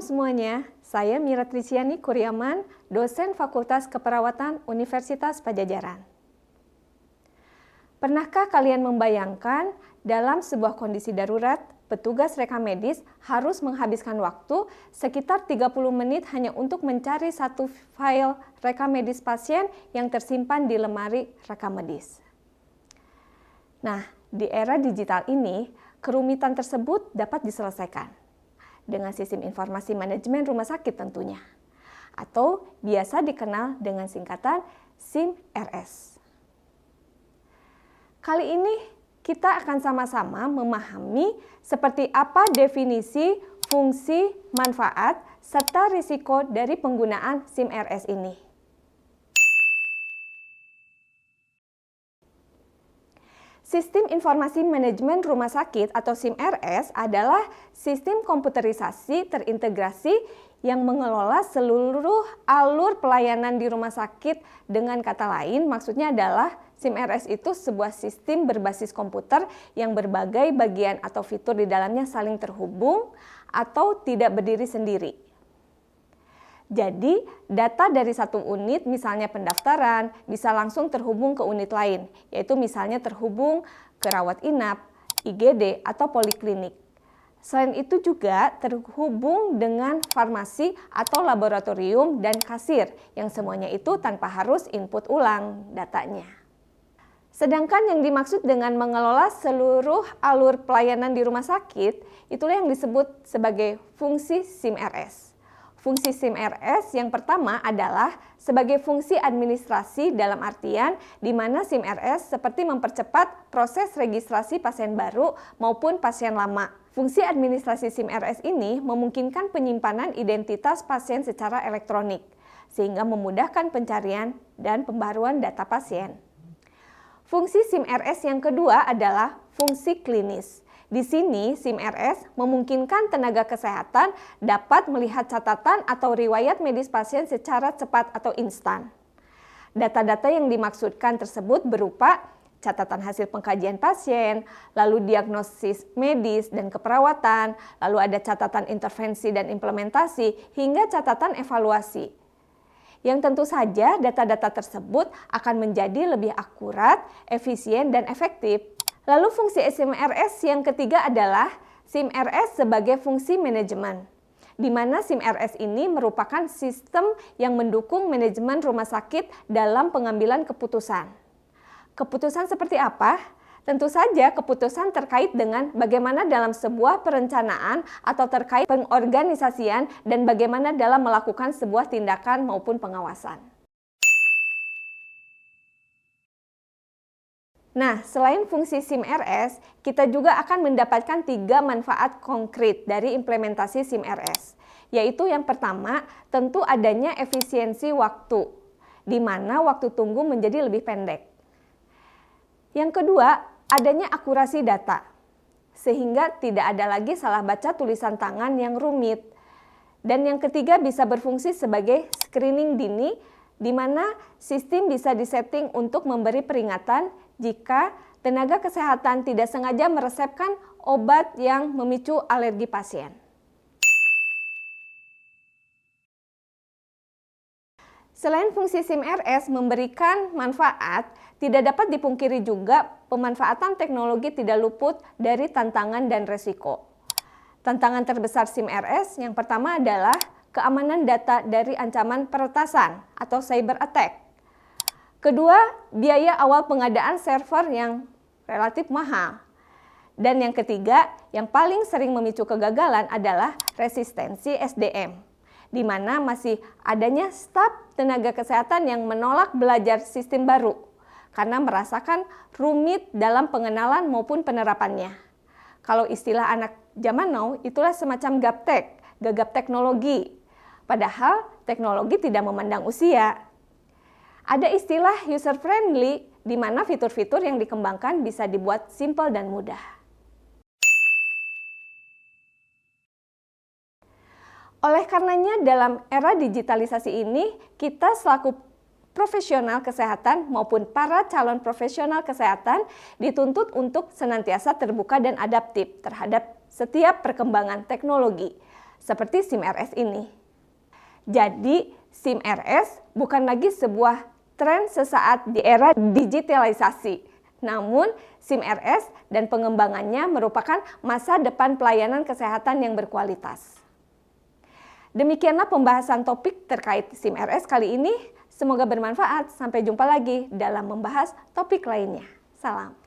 semuanya, saya Mira Triciani Kuryaman, dosen Fakultas Keperawatan Universitas Padjadjaran. Pernahkah kalian membayangkan dalam sebuah kondisi darurat, petugas reka medis harus menghabiskan waktu sekitar 30 menit hanya untuk mencari satu file reka medis pasien yang tersimpan di lemari reka medis? Nah, di era digital ini, kerumitan tersebut dapat diselesaikan dengan sistem informasi manajemen rumah sakit tentunya, atau biasa dikenal dengan singkatan SIM-RS. Kali ini kita akan sama-sama memahami seperti apa definisi, fungsi, manfaat, serta risiko dari penggunaan SIM-RS ini. Sistem Informasi Manajemen Rumah Sakit atau SIM-RS adalah sistem komputerisasi terintegrasi yang mengelola seluruh alur pelayanan di rumah sakit. Dengan kata lain, maksudnya adalah SIM-RS itu sebuah sistem berbasis komputer yang berbagai bagian atau fitur di dalamnya saling terhubung atau tidak berdiri sendiri. Jadi, data dari satu unit, misalnya pendaftaran, bisa langsung terhubung ke unit lain, yaitu misalnya terhubung ke rawat inap, IGD, atau poliklinik. Selain itu juga terhubung dengan farmasi atau laboratorium dan kasir, yang semuanya itu tanpa harus input ulang datanya. Sedangkan yang dimaksud dengan mengelola seluruh alur pelayanan di rumah sakit, itulah yang disebut sebagai fungsi SIM-RS. Fungsi SIM-RS yang pertama adalah sebagai fungsi administrasi dalam artian di mana SIM-RS seperti mempercepat proses registrasi pasien baru maupun pasien lama. Fungsi administrasi SIM-RS ini memungkinkan penyimpanan identitas pasien secara elektronik, sehingga memudahkan pencarian dan pembaruan data pasien. Fungsi SIM-RS yang kedua adalah fungsi klinis. Di sini, SIM-RS memungkinkan tenaga kesehatan dapat melihat catatan atau riwayat medis pasien secara cepat atau instan. Data-data yang dimaksudkan tersebut berupa catatan hasil pengkajian pasien, lalu diagnosis medis dan keperawatan, lalu ada catatan intervensi dan implementasi, hingga catatan evaluasi. Yang tentu saja data-data tersebut akan menjadi lebih akurat, efisien, dan efektif. Lalu fungsi SIM-RS yang ketiga adalah SIM-RS sebagai fungsi manajemen, di mana SIM-RS ini merupakan sistem yang mendukung manajemen rumah sakit dalam pengambilan keputusan. Keputusan seperti apa? Tentu saja keputusan terkait dengan bagaimana dalam sebuah perencanaan atau terkait pengorganisasian dan bagaimana dalam melakukan sebuah tindakan maupun pengawasan. Nah, selain fungsi SIM-RS, kita juga akan mendapatkan 3 manfaat konkret dari implementasi SIM-RS. Yaitu yang pertama, tentu adanya efisiensi waktu, di mana waktu tunggu menjadi lebih pendek. Yang kedua, adanya akurasi data, sehingga tidak ada lagi salah baca tulisan tangan yang rumit. Dan yang ketiga bisa berfungsi sebagai screening dini, di mana sistem bisa disetting untuk memberi peringatan jika tenaga kesehatan tidak sengaja meresepkan obat yang memicu alergi pasien. Selain fungsi SIM-RS memberikan manfaat, tidak dapat dipungkiri juga pemanfaatan teknologi tidak luput dari tantangan dan resiko. Tantangan terbesar SIM-RS yang pertama adalah keamanan data dari ancaman peretasan atau cyber attack. Kedua, biaya awal pengadaan server yang relatif mahal. Dan yang ketiga, yang paling sering memicu kegagalan adalah resistensi SDM, di mana masih adanya staf tenaga kesehatan yang menolak belajar sistem baru karena merasakan rumit dalam pengenalan maupun penerapannya. Kalau istilah anak zaman now, itulah semacam gaptek, gagap teknologi. Padahal teknologi tidak memandang usia. Ada istilah user-friendly, di mana fitur-fitur yang dikembangkan bisa dibuat simpel dan mudah. Oleh karenanya, dalam era digitalisasi ini, kita selaku profesional kesehatan maupun para calon profesional kesehatan dituntut untuk senantiasa terbuka dan adaptif terhadap setiap perkembangan teknologi, seperti SIM RS ini. Jadi, SIM RS bukan lagi sebuah tren sesaat di era digitalisasi. Namun, SIM RS dan pengembangannya merupakan masa depan pelayanan kesehatan yang berkualitas. Demikianlah pembahasan topik terkait SIM RS kali ini. Semoga bermanfaat. Sampai jumpa lagi dalam membahas topik lainnya. Salam.